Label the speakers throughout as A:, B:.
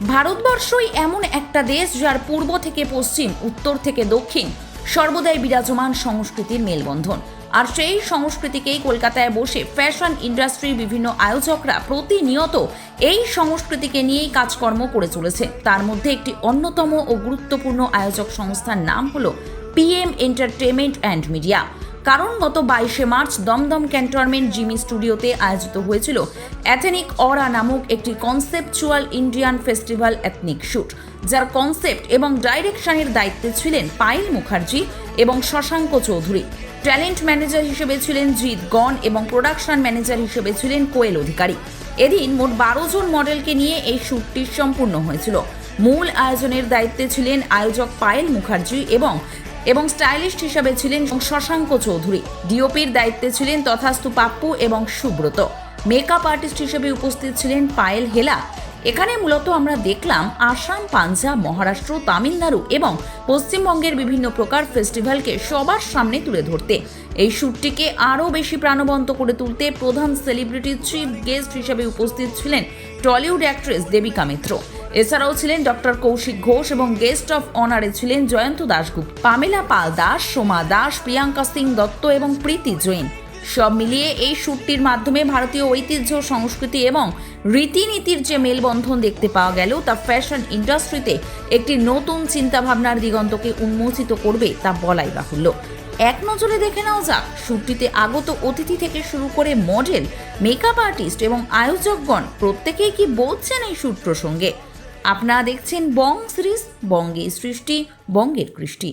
A: ভারতবর্ষই এমন একটা দেশ যার পূর্ব থেকে পশ্চিম, উত্তর থেকে দক্ষিণ সর্বদাই বিরাজমান সংস্কৃতির মেলবন্ধন। আর সেই সংস্কৃতিকেই কলকাতায় বসে ফ্যাশন ইন্ডাস্ট্রির বিভিন্ন আয়োজকরা প্রতিনিয়ত এই সংস্কৃতিকে নিয়েই কাজকর্ম করে চলেছে। তার মধ্যে একটি অন্যতম ও গুরুত্বপূর্ণ আয়োজক সংস্থার নাম হলো PM এন্টারটেইনমেন্ট অ্যান্ড মিডিয়া। কারণ গত 22শে মার্চ দমদম ক্যান্টনমেন্ট জিমি স্টুডিওতে আয়োজিত হয়েছিল এথনিক অরা নামক একটি conceptual Indian festival ethnic shoot, যার কনসেপ্ট এবং ডাইরেকশনের দায়িত্বে ছিলেন পায়েল মুখার্জি এবং শশাঙ্ক চৌধুরী। ট্যালেন্ট ম্যানেজার হিসেবে ছিলেন জিৎ গণ এবং প্রোডাকশন ম্যানেজার হিসেবে ছিলেন কোয়েল অধিকারী। এদিন মোট 12 জন মডেলকে নিয়ে এই শ্যুটটি সম্পূর্ণ হয়েছিল। মূল আয়োজনের দায়িত্বে ছিলেন আয়োজক পায়েল মুখার্জি এবং স্টাইলিস্ট হিসাবে ছিলেন শশাঙ্ক চৌধুরী। ডিওপির দায়িত্বে ছিলেন তথাস্তু পাপ্পু এবং সুব্রত। মেকআপ আর্টিস্ট হিসেবে উপস্থিত ছিলেন পায়েল হেলা। এখানে মূলত আমরা দেখলাম আসাম, পাঞ্জাব, মহারাষ্ট্র, তামিলনাড়ু এবং পশ্চিমবঙ্গের বিভিন্ন প্রকার ফেস্টিভ্যালকে সবার সামনে তুলে ধরতে। এই শ্যুটটিকে আরও বেশি প্রাণবন্ত করে তুলতে প্রধান সেলিব্রিটি চিফ গেস্ট হিসেবে উপস্থিত ছিলেন টলিউড অ্যাক্ট্রেস দেবিকা মিত্র। এছাড়াও ছিলেন ডক্টর কৌশিক ঘোষ এবং গেস্ট অফ অনারে ছিলেন জয়ন্ত দাশগুপ্ত, পামেলা পাল দাস, সোমা দাস, প্রিয়াঙ্কা সিং দত্ত এবং প্রীতি জৈন। সব মিলিয়ে এই শ্যুটটির মাধ্যমে ভারতীয় ঐতিহ্য, সংস্কৃতি এবং রীতিনীতির যে মেলবন্ধন দেখতে পাওয়া গেল তা ফ্যাশন ইন্ডাস্ট্রিতে একটি নতুন চিন্তাভাবনার দিগন্তকে উন্মোচিত করবে তা বলাই বাহুল্য। এক নজরে দেখে নেওয়া যাক শ্যুটটিতে আগত অতিথি থেকে শুরু করে মডেল, মেকআপ আর্টিস্ট এবং আয়োজকগণ প্রত্যেকেই কি বলছেন এই শ্যুট প্রসঙ্গে। আপনারা দেখছেন বং সিরিজ, বঙ্গে সৃষ্টি, বঙ্গের কৃষ্টি।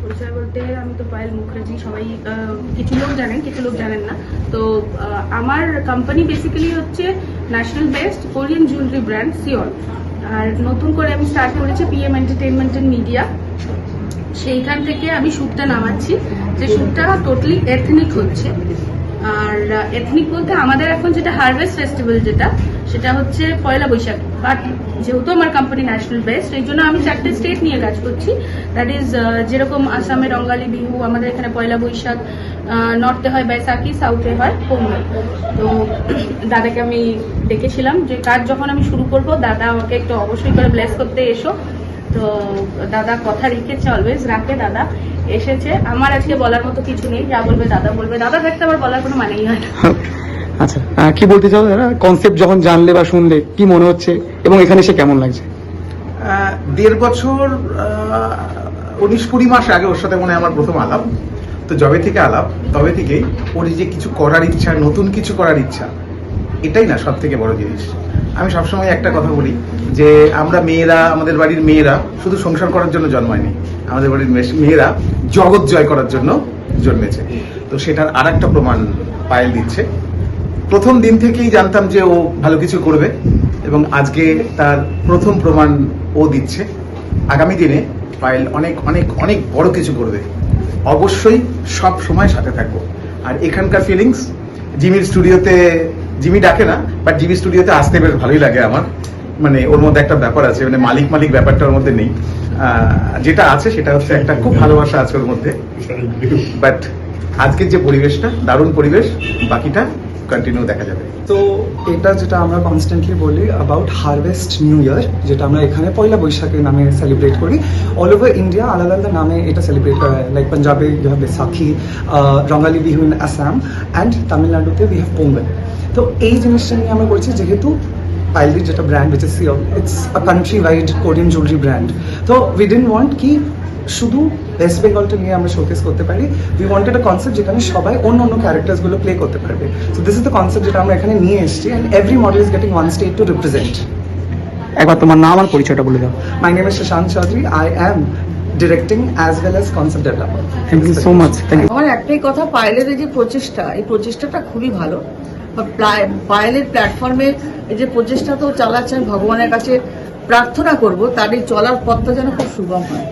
B: পরিচয় বলতে আমি তো পায়েল মুখার্জি, সবাই কিছু লোক জানেন, কিছু লোক জানেন না। তো আমার কোম্পানি বেসিক্যালি হচ্ছে national best Korean jewellery brand Seoul. আর নতুন করে আমি স্টার্ট করেছি PM এন্টারটেইনমেন্ট অ্যান্ড মিডিয়া। সেইখান থেকে আমি শ্যুটটা নামাচ্ছি, যে শ্যুটটা টোটালি এথনিক হচ্ছে। আর এথনিক বলতে আমাদের এখন যেটা হারভেস্ট ফেস্টিভ্যাল, সেটা হচ্ছে পয়লা বৈশাখ। বাট যেহেতু আমার কোম্পানি ন্যাশনাল বেস্ট, এই জন্য আমি 4টে স্টেট নিয়ে কাজ করছি। দ্যাট ইজ যেরকম আসামে রঙ্গালী বিহু, আমাদের এখানে পয়লা বৈশাখ, নর্থে হয় বৈশাখী, সাউথে হয় পোঙ্গল। তো দাদাকে আমি ডেকেছিলাম যে কাজ যখন আমি শুরু করব, দাদা আমাকে একটু অবশ্যই করে ব্লেস করতে এসো। তো দাদা কথা রেখেছে, অলওয়েজ রাখে। দাদা এসেছে। আমার আজকে বলার মতো কিছু নেই, যা বলবে দাদা বলবে। দাদা থাকতে আমার বলার কোনো মানেই হয় না।
C: আচ্ছা, কি বলতে চাও দাদা? কনসেপ্ট যখন জানলে বা শুনলে কি মনে হচ্ছে এবং এখানে এসে কেমন লাগছে?
D: 1.5 বছর 19-20 মাস আগে ওর সাথে মনে হয় আমার প্রথম আলাপ। তো যবে থেকে আলাপ, তবে থেকেই ওর যে কিছু করার ইচ্ছা, নতুন কিছু করার ইচ্ছা, এটাই না সব থেকে বড় জিনিস। আমি সবসময় একটা কথা বলি যে আমরা মেয়েরা, আমাদের বাড়ির মেয়েরা শুধু সংসার করার জন্য জন্মায়নি, আমাদের বাড়ির মেয়েরা জগৎ জয় করার জন্য জন্মেছে। তো সেটার আর একটা প্রমাণ পায়েল দিচ্ছে। প্রথম দিন থেকেই জানতাম যে ও ভালো কিছু করবে এবং আজকে তার প্রথম প্রমাণ ও দিচ্ছে। আগামী দিনে পায়েল অনেক অনেক অনেক বড় কিছু করবে। অবশ্যই সব সময় সাথে থাকবো। আর এখানকার ফিলিংস, জিমির স্টুডিওতে, জিমি ডাকে না, বাট জিমি স্টুডিওতে আসতে বেশ ভালোই লাগে আমার। মানে ওর মধ্যে একটা ব্যাপার আছে, মানে মালিক ব্যাপারটা ওর মধ্যে নেই। যেটা আছে সেটা হচ্ছে একটা খুব ভালোবাসা আছে ওর মধ্যে। বাট আজকের যে পরিবেশটা, দারুণ পরিবেশ, বাকিটা কন্টিনিউ দেখা যাবে।
C: তো এটা যেটা আমরা কনস্ট্যান্টলি বলি অ্যাবাউট হারভেস্ট নিউ ইয়ার, যেটা আমরা এখানে পয়লা বৈশাখের নামে সেলিব্রেট করি। অল ওভার ইন্ডিয়া আলাদা আলাদা নামে এটা সেলিব্রেট করা হয়। লাইক পাঞ্জাবে you have Baisakhi, Rongali Bihu in Assam, and তামিলনাড়ুতে উই হ্যাভ পোঙ্গল। তো এই জিনিসটা নিয়ে আমরা করছি, যেহেতু পাইলদির যেটা brand which is Seoul, it's a country wide Korean jewellery brand. তো উই ডিডন্ট ওয়ান্ট কি শুধু ওয়েস্ট বেঙ্গলটা নিয়ে আমরা শোকেস করতে পারি। উই ওয়ান্টেড আ কনসেপ্ট যেখানে সবাই অন্য ক্যারেক্টার্সগুলো প্লে করতে পারবে। So this is the concept যেটা আমরা এখানে নিয়ে এসেছি, and every model is getting one state to represent. একবার তোমার নাম আর পরিচয়টা বলে দাও। My name is Shashanka Chowdhury. I am directing as well as concept developer. Thank you so much. Thank you.
E: আমার একটাই কথা, পায়েলের এই যে প্রচেষ্টা, এই প্রচেষ্টাটা খুবই ভালো। পায়েলের প্ল্যাটফর্মে এই যে প্রচেষ্টা তো চালাচ্ছেন, ভগবানের কাছে প্রার্থনা করব তার এই চলার পথটা যেন খুব সুগম হয়।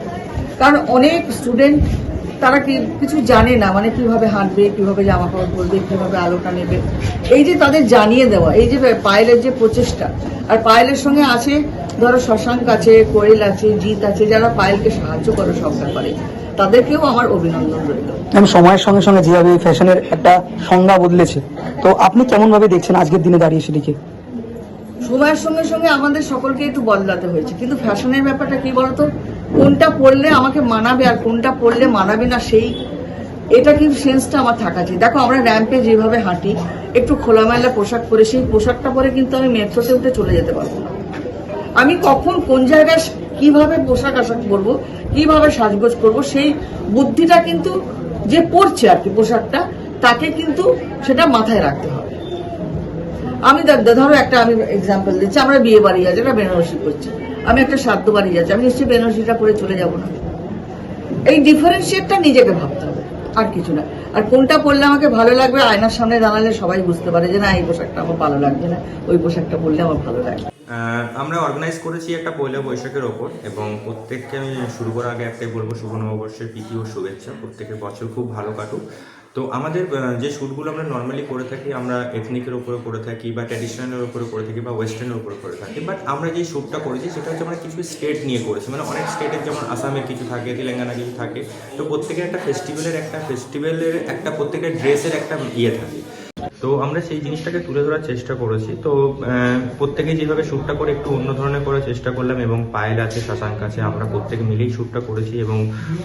E: কারণ অনেক স্টুডেন্ট তারা কিছু জানে না, মানে কিভাবে হাঁটবে, কিভাবে জামা কাপড় পরবে, কিভাবে আলোটা নেবে। এই যে তাদের জানিয়ে দেওয়া, এই যে পায়েলের যে প্রচেষ্টা, আর পায়েলের সঙ্গে আছে ধরো শশাঙ্ক আছে, কোয়েল আছে, জিৎ আছে, যারা পায়েলকে সাহায্য করে সব ব্যাপারে, তাদেরকেও আমার অভিনন্দন রইল।
C: সময়ের সঙ্গে সঙ্গে যেভাবে ফ্যাশনের একটা সংজ্ঞা বদলেছে, তো আপনি কেমন ভাবে দেখছেন আজকের দিনে দাঁড়িয়ে সেদিকে?
E: সময়ের সঙ্গে সঙ্গে আমাদের সকলকে একটু বদলাতে হয়েছে, কিন্তু ফ্যাশনের ব্যাপারটা কি বলতো, কোনটা পরলে আমাকে মানাবে আর কোনটা পরলে মানাবে না, এটা কিন্তু সেন্সটা আমার থাকা চাই। দেখো আমরা র্যাম্পে যেভাবে হাঁটি, একটু খোলামেলা পোশাক পরে, সেই পোশাকটা পরে কিন্তু আমি মেট্রোতে উঠে চলে যেতে পারবো না। আমি কখন কোন জায়গায় কিভাবে পোশাক আশাক পরবো, কিভাবে সাজগোজ করব, সেই বুদ্ধিটা কিন্তু যে পরছে আর কি পোশাকটা, তাকে কিন্তু সেটা মাথায় রাখতে হবে। আমি ধরো একটা আমি এক্সাম্পল দিচ্ছি, আমরা বিয়ে বাড়ি যাচ্ছি, একটা বেনারসি করছি, আমি একটা শ্রাদ্ধ বাড়ি যাচ্ছি, আমি নিশ্চয়ই বেনারসিটা পরে চলে যাব না। এই ডিফারেন্সিয়েটটা নিজেকে ভাবতে হবে, আর কিছু না। আর কোনটা পরলে আমাকে ভালো লাগবে, আয়নার সামনে দাঁড়ালে সবাই বুঝতে পারে যে না এই পোশাকটা আমার ভালো লাগবে না, ওই পোশাকটা পরলে আমার ভালো লাগবে।
F: আমরা অর্গানাইজ করেছি একটা পয়লা বৈশাখের ওপর, এবং প্রত্যেককে আমি শুরু করার আগে একটাই বলবো, শুভ নববর্ষের প্রীতি ও শুভেচ্ছা, প্রত্যেকের বছর খুব ভালো কাটুক। তো আমাদের যে শ্যুটগুলো আমরা নর্মালি করে থাকি, আমরা এথনিকের ওপরে করে থাকি বা ট্র্যাডিশনালের ওপরে করে থাকি বা ওয়েস্টার্নের ওপরে করে থাকি, বাট আমরা যে শ্যুটটা করেছি সেটা হচ্ছে আমরা কিছু স্টেট নিয়ে করেছি, মানে অনেক স্টেটের, যেমন আসামের কিছু থাকে, তেলেঙ্গানা কিছু থাকে, তো প্রত্যেকের একটা ফেস্টিভ্যালের একটা প্রত্যেকের ড্রেসের একটা ইয়ে থাকে, তো আমরা সেই জিনিসটাকে তুলে ধরার চেষ্টা করেছি। তো প্রত্যেকে যেভাবে শ্যুটটা করে একটু অন্য ধরনের করার চেষ্টা করলাম, এবং পায়েল আছে, শশাঙ্ক আছে, আমরা প্রত্যেকে মিলেই শ্যুটটা করেছি, এবং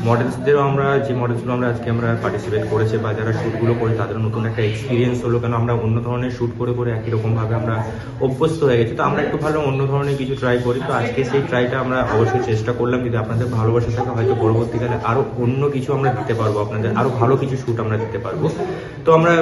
F: মডেলসদেরও আমরা যে মডেলসগুলো আজকে আমরা পার্টিসিপেট করেছে বা যারা শ্যুটগুলো করে তাদেরও নতুন একটা এক্সপিরিয়েন্স হলো, কেন আমরা অন্য ধরনের শ্যুট করে করে একই রকমভাবে আমরা অভ্যস্ত হয়ে গেছি, তো আমরা একটু ভালো অন্য ধরনের কিছু ট্রাই করি। তো আজকে সেই ট্রাইটা আমরা অবশ্যই চেষ্টা করলাম, যদি আপনাদের ভালোবাসা থাকে হয়তো পরবর্তীকালে আরও অন্য কিছু আমরা দিতে পারবো, আপনাদের আরও ভালো কিছু শ্যুট আমরা দিতে পারবো। তো আমরা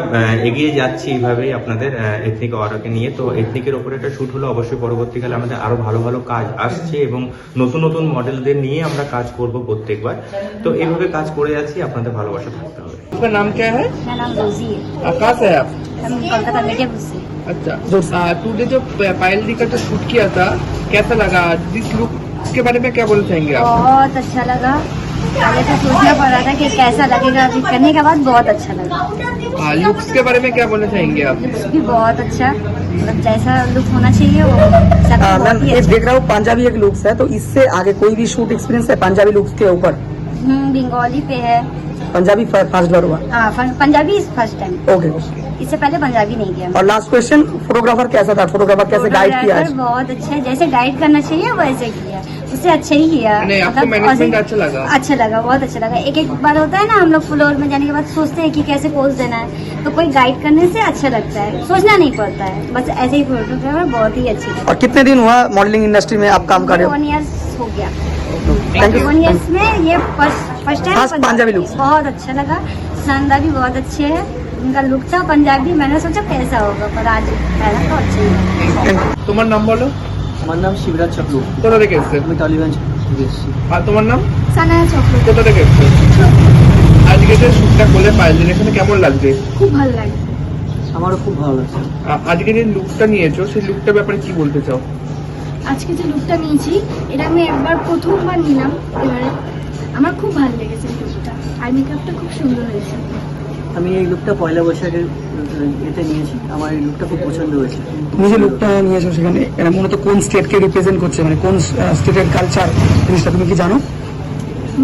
F: এগিয়ে যাচ্ছি এইভাবেই আপনাদের এথনিক অর্ডারকে নিয়ে। তো এথনিকের ওপরে একটা শ্যুট হলো, অবশ্যই পরবর্তীকালে আমাদের আরও ভালো ভালো কাজ আসছে, এবং নতুন নতুন মডেলদের নিয়ে আমরা কাজ করব প্রত্যেকবার। তো এইভাবে কাজ করে যাচ্ছি, আপনাদের ভালোবাসা থাকতে হবে।
G: आपका नाम क्या है?
H: मेरा नाम रोजी है।
G: कहाँ से है आप?
H: हम कोलकाता मीडियापुर से।
G: अच्छा, टुडे जो पायल दी का जो शूट किया था, कैसा लगा? जिस लुक के बारे में क्या बोलना चाहेंगे आप?
H: बहुत अच्छा लगा। पहले तो सोचना पड़ रहा था कि कैसा लगेगा, अभी करने के बाद बहुत अच्छा लगा।
G: लुक्स के बारे में क्या बोलना चाहेंगे आप?
H: लुक्स भी बहुत अच्छा, मतलब जैसा लुक होना चाहिए वो सब
I: मैम
H: बहुत ही
I: ये
H: अच्छा।
I: देख रहा हूँ पंजाबी एक लुक्स है, तो इससे आगे कोई भी शूट एक्सपीरियंस है पंजाबी लुक्स के ऊपर?
H: बंगाली पे है।
I: पंजाबी फर्स्ट बार हुआ?
H: हाँ, पंजाबी फर्स्ट टाइम।
I: ओके।
H: इससे पहले पंजाबी नहीं किया।
I: और लास्ट क्वेश्चन, फोटोग्राफर कैसा था? फोटोग्राफर कैसे गाइड किया आज?
H: बहुत अच्छा है, जैसे गाइड करना चाहिए वैसे किया, उससे अच्छा ही किया।
G: नहीं, आपको मैनेजमेंट अच्छा लगा?
H: अच्छा लगा, बहुत अच्छा लगा। एक एक बार होता है ना, हम लोग फ्लोर में जाने के बाद सोचते हैं कि कैसे पोज देना है, तो कोई गाइड करने से अच्छा लगता है, सोचना नहीं पड़ता है, बस ऐसे ही फोटोग्राफर बहुत ही अच्छी लगी।
I: और कितने दिन हुआ मॉडलिंग इंडस्ट्री में आप काम कर रहे हो?
H: 1 ईयर हो गया।
I: Thank you.
H: 1 ईयर्स में ये first time
I: First Punjabi look।
H: बहुत अच्छा लगा। संदा भी बहुत अच्छे है, उनका लुक था पंजाबी, मैंने सोचा कैसा होगा, पर आज पहला तो अच्छा ही है।
G: তোমার নাম বলো।
I: আমার নাম শিবরাজ চক্রু,
G: কোথা থেকে এসেছে?
I: আমি টালিগঞ্জ থেকে এসেছি।
G: আর তোমার নাম?
H: সানায়া চক্র।
G: কোথা থেকে এসেছে? আজকে যে শুটটা করলে পায়েল দিন, এখানে কেমন লাগছে?
H: খুব ভালো লাগে।
I: আমারও খুব ভালো লাগছে।
G: আজকে যে লুকটা নিয়েছো, সেই লুকটার ব্যাপারে কি বলতে চাও?
J: আজকে যে লুকটা নিয়েছি, এটা আমি একবার প্রথমবার নিলাম, এবারে আমার খুব ভালো লেগেছে লুকটা, আর মেকআপটা খুব সুন্দর হয়েছে।
I: আমি এই লুকটা পয়লা বৈশাখের এতে নিয়েছি, আমার এই লুকটা খুব পছন্দ হয়েছে। তুমি যে লুকটা নিয়েছো সেখানে এটা মূলত কোন স্টেটকে রিপ্রেজেন্ট করছে, মানে কোন স্টেটের কালচার জিনিসটা তুমি কি জানো?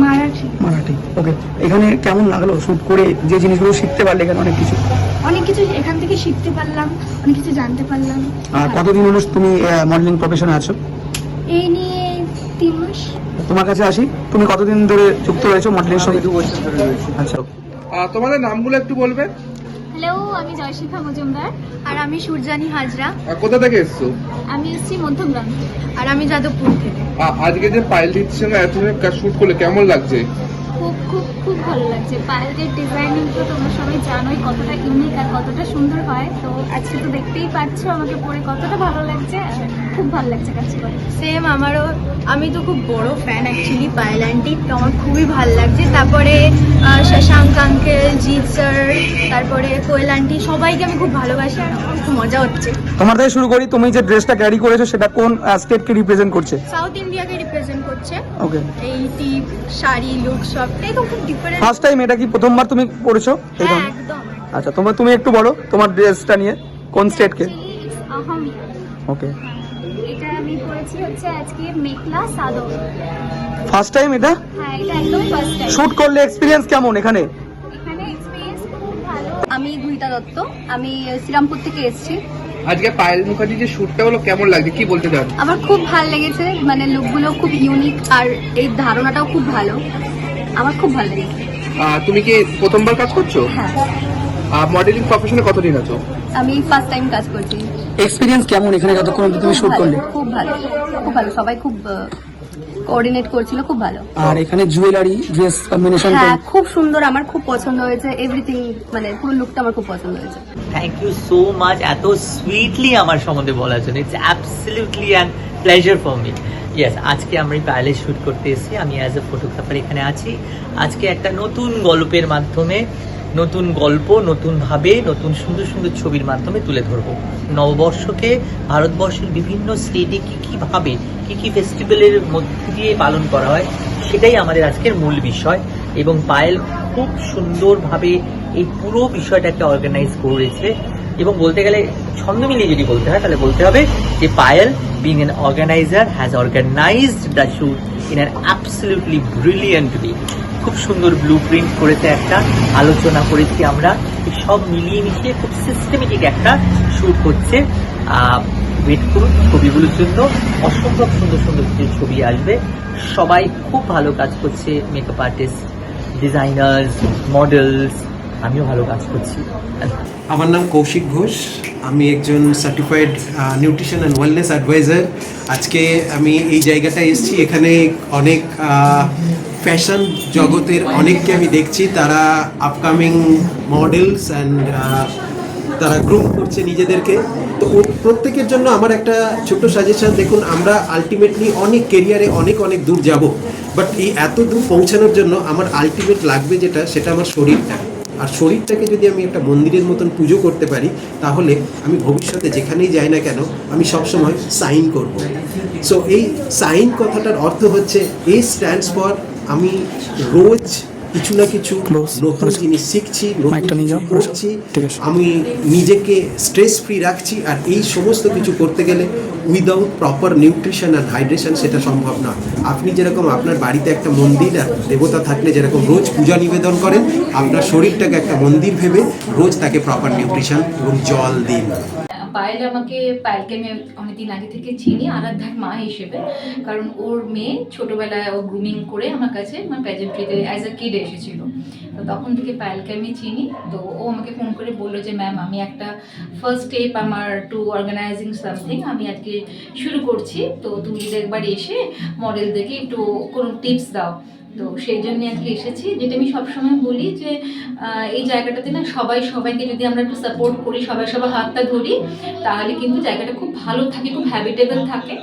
J: মারাঠি।
I: মারাঠি। ওকে, এখানে কেমন লাগলো শুট করে? যে জিনিসগুলো শিখতে পারলে এখানে অনেক কিছু
J: এখান থেকে শিখতে পারলাম, অনেক কিছু জানতে পারলাম।
I: আর কতদিন হলো তুমি মডেলিং প্রফেশনে আছো?
J: এই নিয়ে 3 মাস।
I: তোমার কাছে আসি, তুমি কতদিন ধরে যুক্ত রয়েছো মডেলিং সঙ্গে? 2 বছর ধরে রয়েছি। আচ্ছা,
G: তোমাদের নামগুলো একটু বলবে?
J: হ্যালো, আমি জয়শিখা মজুমদার, আর আমি সূর্যানী হাজরা।
G: কোথা থেকে এসছো?
J: আমি এসেছি মধ্যমগ্রাম, আর আমি যাদবপুর থেকে।
G: আজকে যে পায়েল দিদির সঙ্গে এত শুট করলে কেমন লাগছে?
J: খুব খুব খুব ভালো লাগছে। পায়েলের ডিজাইনিং তো তোমরা সবাই জানোই কতটা ইউনিক আর কতটা সুন্দর হয়, তো আজকে তো দেখতেই পাচ্ছ আমাকে পরে কতটা ভালো লাগছে, খুব ভালো লাগছে কাজ করে।
K: সেম আমারও, আমি তো খুব বড় ফ্যান অ্যাকচুয়ালি পায়েল আন্টির, তো আমার খুবই ভালো লাগছে। তারপরে শশাঙ্ক আঙ্কেল, জিৎ স্যার, তারপরে কোয়েল আন্টি, সবাইকে আমি খুব ভালোবাসি, আর আমার খুব মজা হচ্ছে।
I: তোমার থেকে শুরু করি, তুমি যে ড্রেসটা ক্যারি করেছো সেটা কোন স্টেটকে রিপ্রেজেন্ট করছে?
K: সাউথ ইন্ডিয়াকে রিপ্রেজেন্ট করছে।
I: ওকে,
K: এই টিপ, শাড়ি, লুক সবটাই তো খুব ডিফারেন্ট।
I: ফার্স্ট টাইম এটা কি প্রথমবার তুমি পরেছো?
K: হ্যাঁ, একদম।
I: আচ্ছা, তুমি একটু বলো তোমার ড্রেসটা নিয়ে কোন স্টেটকে?
J: আহমিয়া।
I: ওকে,
J: এটা আমি পরেছি হচ্ছে আজকে মেখলা সাদর।
I: ফার্স্ট টাইম এটা?
J: হ্যাঁ, এটা একদম ফার্স্ট টাইম।
I: শুট করলে এক্সপিরিয়েন্স কেমন এখানে?
J: এখানে এক্সপেরিয়েন্স খুব ভালো।
H: আমি গুহিতা দত্ত, আমি শ্রীরামপুর থেকে এসেছি।
G: আজকে পায়েল মুখার্জি যে শ্যুটটা হলো কেমন লাগছে, কি বলতে চান?
J: আমার খুব ভালো লেগেছে, মানে লুকগুলো খুব ইউনিক আর এই ধারণাটাও খুব ভালো, আমার খুব ভালো লেগেছে।
G: তুমি কি প্রথমবার কাজ করছো?
J: হ্যাঁ,
G: মডেলিং প্রফেশনে কতদিন আছো?
J: আমি ফার্স্ট টাইম কাজ করছি।
I: এক্সপিরিয়েন্স কেমন এখানে যতক্ষণ তুমি শুট করলে?
J: খুব ভালো, খুব ভালো, সবাই খুব কোঅর্ডিনেট করছিল, খুব ভালো।
I: আর এখানে জুয়েলারি ড্রেস কম্বিনেশন
J: হ্যাঁ, খুব সুন্দর, আমার খুব পছন্দ হয়েছে, এভরিথিং মানে পুরো লুকটা আমার খুব পছন্দ হয়েছে।
L: থ্যাংক ইউ সো মাচ এত সুইটলি আমার সম্বন্ধে বলার জন্য। It's absolutely an pleasure for me. Yes, আজকে আমরা পায়েলে শ্যুট করতে এসেছি, আমি অ্যাজ এ ফটোগ্রাফার এখানে আছি। আজকে একটা নতুন গল্পের মাধ্যমে, নতুন গল্প নতুনভাবে, নতুন সুন্দর সুন্দর ছবির মাধ্যমে তুলে ধরবো। নববর্ষকে ভারতবর্ষের বিভিন্ন স্টেটে কীভাবে কী ফেস্টিভ্যালের মধ্যে দিয়ে পালন করা হয় সেটাই আমাদের আজকের মূল বিষয়। এবং পায়েল খুব সুন্দরভাবে এই পুরো বিষয়টাকে অর্গানাইজ করেছে। এবং বলতে গেলে ছন্দ মিলিয়ে যদি বলতে হয় তাহলে বলতে হবে যে Payel being an organizer has organized the shoot in an absolutely brilliant way. খুব সুন্দর ব্লু প্রিন্ট করেছে, একটা আলোচনা করেছি আমরা, সব মিলিয়ে মিশিয়ে খুব সিস্টেমেটিক একটা শ্যুট হচ্ছে। ওয়েট করুন ছবিগুলোর জন্য, অসম্ভব সুন্দর সুন্দর কিছু ছবি আসবে। সবাই খুব ভালো কাজ করছে, মেকআপ আর্টিস্ট, ডিজাইনার্স, মডেলস, আমিও ভালো কাজ করছি।
M: আমার নাম কৌশিক ঘোষ, আমি একজন certified nutrition and wellness advisor. আজকে আমি এই জায়গাটায় এসেছি, এখানে অনেক ফ্যাশন জগতের অনেককে আমি দেখছি, তারা আপকামিং মডেলস অ্যান্ড তারা গ্রুম করছে নিজেদেরকে। তো প্রত্যেকের জন্য আমার একটা ছোট্ট সাজেশন, দেখুন আমরা আলটিমেটলি অনেক কেরিয়ারে অনেক অনেক দূর যাব, বাট এই এত দূর পৌঁছানোর জন্য আমার আলটিমেট লাগবে যেটা, সেটা আমার শরীরটা। আর শরীরটাকে যদি আমি একটা মন্দিরের মতন পুজো করতে পারি, তাহলে আমি ভবিষ্যতে যেখানেই যাই না কেন আমি সবসময় সাইন করব। সো এই সাইন কথাটার অর্থ হচ্ছে, এ স্ট্যান্ডস ফর আমি রোজ কিছু না কিছু নতুন জিনিস শিখছি, নতুন কিছু করছি, আমি নিজেকে স্ট্রেস ফ্রি রাখছি। আর এই সমস্ত কিছু করতে গেলে without proper nutrition and hydration সেটা সম্ভব না। আপনি যেরকম আপনার বাড়িতে একটা মন্দির আর দেবতা থাকলে যেরকম রোজ পূজা নিবেদন করেন, আপনার শরীরটাকে একটা মন্দির ভেবে রোজ তাকে প্রপার নিউট্রিশন এবং জল দিন।
N: পায়েলকে আমি অনেকদিন আগে থেকে চিনি আরাধ্যার মা হিসেবে, কারণ ওর মেয়ে ছোটোবেলায় ও গ্রুমিং করে আমার কাছে মানে প্যাজেন্ট্রিতে অ্যাজ আ কিড এসেছিল। তো তখন থেকে পায়েলকে আমি চিনি। তো ও আমাকে ফোন করে বললো যে ম্যাম আমি একটা ফার্স্ট স্টেপ আমার টু অর্গানাইজিং সামথিং আমি আজকে শুরু করছি, তো তুমি যদি একবার এসে মডেলদেরকে একটু কোনো টিপস দাও। তো সেই জন্য আজকে এসেছি। যেটা আমি সবসময় বলি যে এই জায়গাটাতে না সবাইকে যদি আমরা একটু সাপোর্ট করি, সবাই হাতটা ধরি, তাহলে কিন্তু জায়গাটা খুব ভালো থাকে, খুব হ্যাবিটেবল থাকে।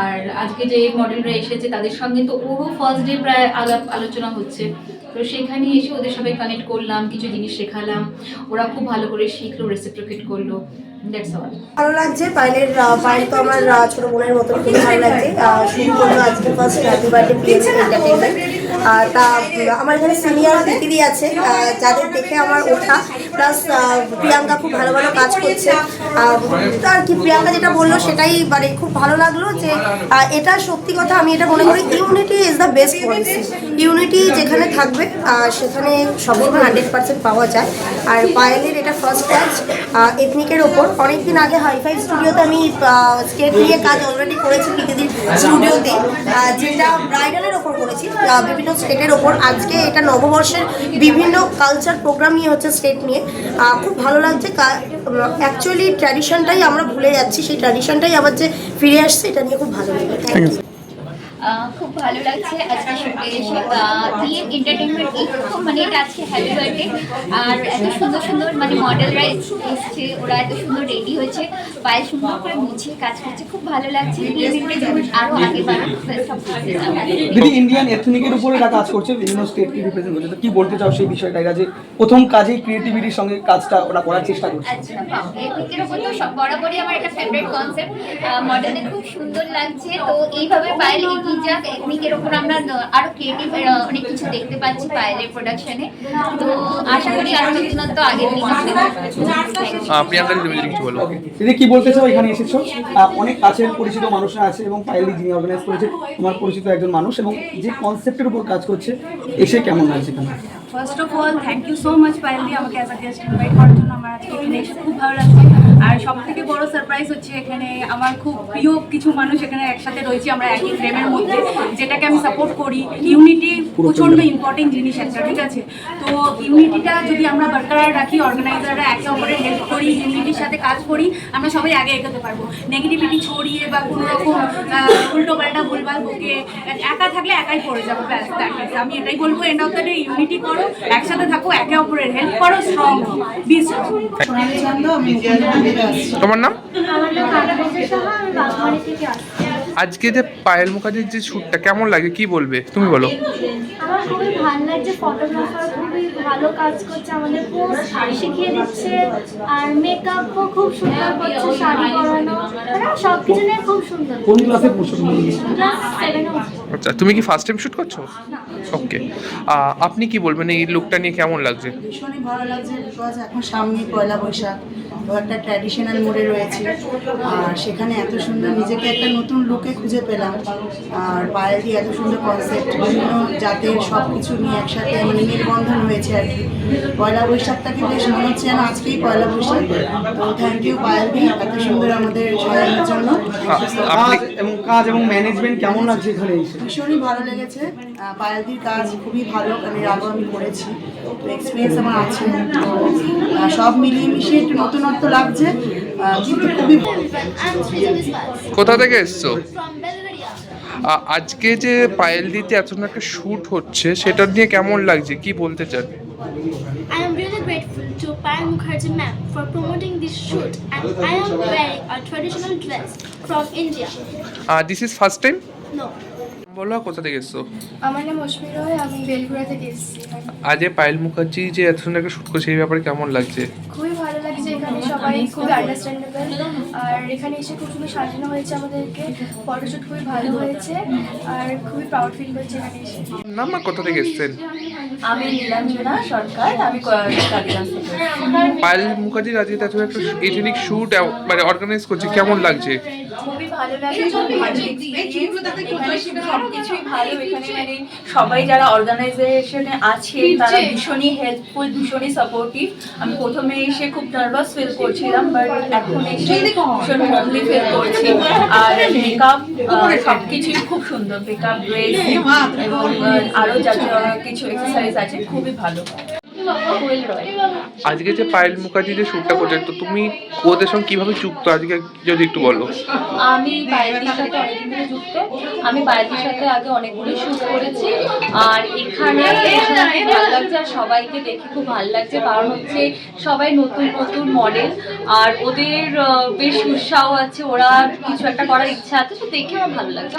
N: আর আজকে যে মডেলরা এসেছে তাদের সঙ্গে তো ওরও ফার্স্ট ডে প্রায় আলোচনা হচ্ছে, তো সেখানে এসে ওদের সবাই কানেক্ট করলাম, কিছু জিনিস শেখালাম, ওরা খুব ভালো করে শিখলো, রেসিপ্রোকেট করলো।
O: ভালো লাগছে। পায়েল তো আমার ছোট বোনের মতন খুব ভালো লাগছে। শুরু করলো আজকে first happy birthday Prince entertainment. তা আমার এখানে সিনিয়র দিদি আছে যাদের দেখে আমার ওঠা, প্লাস প্রিয়াঙ্কা খুব ভালো ভালো কাজ করছে। আর কি প্রিয়াঙ্কা যেটা বললো সেটাই মানে খুব ভালো লাগলো, যে এটা সত্যি কথা। আমি এটা মনে করি unity is the best policy. Unity যেখানে থাকবে সেখানে সবসময় 100% পাওয়া যায়। আর পায়েলের এটা ফার্স্ট কাজ এথনিকের ওপর। অনেকদিন আগে হাইফাই স্টুডিওতে আমি স্টেট নিয়ে কাজ অলরেডি করেছি, প্রীতিদির স্টুডিওতে, যেটা ব্রাইডালের ওপর করেছি, বিভিন্ন স্টেটের ওপর। আজকে এটা নববর্ষের বিভিন্ন কালচার প্রোগ্রাম নিয়ে হচ্ছে স্টেট নিয়ে। খুব ভালো লাগছে। অ্যাকচুয়ালি ট্র্যাডিশনটাই আমরা ভুলে যাচ্ছি, সেই ট্র্যাডিশনটাই আবার যে ফিরে আসছে, এটা নিয়ে খুব ভালো লাগে। Thank you.
J: খুব ভালো লাগছে আজকে শুটে এসে। দিয়ে এন্টারটেনমেন্ট মানে এটা আজকে হ্যাপি বার্থডে, আর এত সুন্দর সুন্দর মানে মডেলরা এসছে, ওরা এত সুন্দর রেডি হয়েছে, পায়ে সুন্দর করে মুছিয়ে কাজ করছে, খুব ভালো লাগছে। আরও আগে
I: দিদি ইন্ডিয়ান এথনিকের উপরে এরা কাজ করছে, বিভিন্ন স্টেটকে রিপ্রেজেন্ট করছে, তো কি বলতে চাও সেই বিষয়টা, এরা যে প্রথম কাজেই ক্রিয়েটিভিটির সঙ্গে কাজটা ওরা করার চেষ্টা করছে?
J: আচ্ছা, এথনিকের উপর তো বরাবরই আমার একটা ফেভারিট কনসেপ্ট। মডেলটা খুব সুন্দর লাগছে। তো এইভাবে পায়েল এগিয়ে যাক, এথনিকের ওপর আমরা আরো ক্রিয়েটিভ অনেক কিছু দেখতে পাচ্ছি পায়েলের প্রোডাকশনে। তো আশা করি আরো নতুনত্ব আগের
I: দিদি কি বলতে চাও, এখানে এসেছো, অনেক কাছের পরিচিত মানুষরা আছে এবং পায়েল যিনি অর্গানাইজ করেছে আমার পরিচিত একজন মানুষ, এবং যে কনসেপ্টের উপর কাজ করছে এসে কেমন লাগছে?
B: First of all thank you so much Payel di আমাকে অ্যাজ আ গেস্ট ইনভাইট করার জন্য। আমার আজকে এখানে এসে খুব ভালো লাগছে।
K: আর সব থেকে বড় সারপ্রাইজ হচ্ছে এখানে আমার খুব প্রিয় কিছু মানুষ এখানে একসাথে রয়েছে, আমরা একই ফ্রেমের মধ্যে, যেটাকে আমি সাপোর্ট করি। ইউনিটি প্রচণ্ড ইম্পর্টেন্ট জিনিস একটা, ঠিক আছে? তো ইউনিটিটা যদি আমরা বরকরার রাখি, অর্গানাইজাররা একে অপরের হেল্প করি, ইউনিটির সাথে কাজ করি, আমরা সবাই আগে এগোতে পারবো। নেগেটিভিটি ছড়িয়ে বা কোনো রকম উল্টো পাল্টা ভুলভাল বকে একা থাকলে একাই পড়ে যাবো, ব্যাস দ্যাট ইজ। আমি এটাই বলবো, end of the day unity করো, একসাথে থাকো, একে অপরের হেল্প করো, স্ট্রং বি স্ট্রং।
G: তোমার নাম?
H: আমার নাম কাকাবাবু সাহা, আমি বাগমারি থেকে আসছি।
G: আজকে যে পায়েল মুখার্জির যে শ্যুটটা কেমন লাগে কি বলবে, তুমি বলো।
H: আমার খুবই ভালো লাগছে, ফটোগ্রাফার খুবই ভালো কাজ করছে, আমাদের পোজ শিখিয়ে দিচ্ছে, আর মেকআপও খুব সুন্দর করছে, শাড়ি পরানো, মানে সব কিছু নিয়ে খুব সুন্দর।
I: কোন ক্লাসে পড়ছো তুমি?
H: ক্লাস 7 এ।
G: আচ্ছা, তুমি কি ফার্স্ট টাইম শ্যুট করছো? ওকে, আপনি কি বলবেন এই লুকটা নিয়ে কেমন লাগছে?
E: ভীষণই ভালো লাগছে, বিকজ এখন সামনে পয়লা বৈশাখ, তো একটা ট্র্যাডিশনাল মোড়ে রয়েছে, আর সেখানে এত সুন্দর নিজেকে একটা নতুন লুকে খুঁজে পেলাম। আর পায়েল দিয়ে এত সুন্দর কনসেপ্ট, বিভিন্ন জাতের সব কিছু নিয়ে একসাথে মানে মেলবন্ধন হয়েছে আর কি। পয়লা বৈশাখটাকে বেশ মনে হচ্ছে যেন আজকেই পয়লা বৈশাখ। তো থ্যাংক ইউ পায়েল দি এত সুন্দর আমাদের সাজানোর জন্য।
I: কাজ এবং ম্যানেজমেন্ট কেমন লাগছে এখানে এসে?
E: ভীষণই ভালো লেগেছে, পায়েল দির কাজ খুবই ভালো, এর আগেও আমি করেছি, তো এক্সপিরিয়েন্স আমার আছে। তো সব মিলিয়ে মিশিয়ে একটু নতুনত্ব লাগছে, কিন্তু খুবই
G: কোথা থেকে এসছো? আজকে যে পায়েল দিতে এত একটা শ্যুট হচ্ছে সেটা নিয়ে কেমন লাগছে, কি বলতে চান?
H: I am really grateful to Payal Mukherjee ma'am for promoting this shoot, and I am wearing a traditional dress from India.
G: This is first time?
H: No.
G: বলো, কোথা থেকে এসছো?
K: আমার নাম অশ্মি রয়, আমি বেলঘুরা থেকে এসেছি।
G: আজ পায়েল মুখার্জি যে এত সুন্দর একটা শ্যুট করছে এই ব্যাপারে কেমন লাগছে?
K: খুবই ভালো লাগছে, এখানে সবাই খুবই আন্ডারস্ট্যান্ডেবল, আর এখানে এসে খুব সুন্দর সাজানো হয়েছে আমাদেরকে, ফটোশ্যুট খুবই ভালো হয়েছে, আর খুবই প্রাউড ফিল করছি এখানে এসে।
G: নাম আর কোথা থেকে এসছেন?
B: আমি নীলাঞ্জনা সরকার, আমি কালীগঞ্জ থেকে।
G: পায়েল মুখার্জির আজকে এত একটা এথেনিক শ্যুট মানে অর্গানাইজ করছে, কেমন লাগছে?
B: খুবই ভালো লাগছে, সবকিছুই ভালো এখানে, মানে সবাই যারা অর্গানাইজেশনে আছে তারা ভীষণই হেল্পফুল, ভীষণই সাপোর্টিভ। আমি প্রথমে এসে খুব নার্ভাস ফিল করছিলাম, বাট এখন এসে ভীষণ হোমলি ফিল করছি। আর মেকআপ সবকিছুই খুব সুন্দর, মেকআপ, ড্রেস এবং আরও যা কিছু এক্সারসাইজ আছে খুবই ভালো।
G: আজকে যে পায়েল মুখার্জি যে শ্যুটটা করছে, তো তুমি ওদের সঙ্গে কিভাবে যুক্ত আজকে যদি একটু বলো।
N: আমি পায়েলদির সাথে অনেকদিন ধরে যুক্ত, আমি পায়েলদির সাথে আগে অনেকগুলো শ্যুট করেছি, আর এখানে খুব ভালো লাগছে, আর সবাইকে দেখে খুব ভালো লাগছে, কারণ হচ্ছে সবাই নতুন নতুন মডেল, আর ওদের বেশ উৎসাহ আছে, ওরা কিছু একটা করার ইচ্ছা আছে, তো দেখে আমার ভালো লাগছে।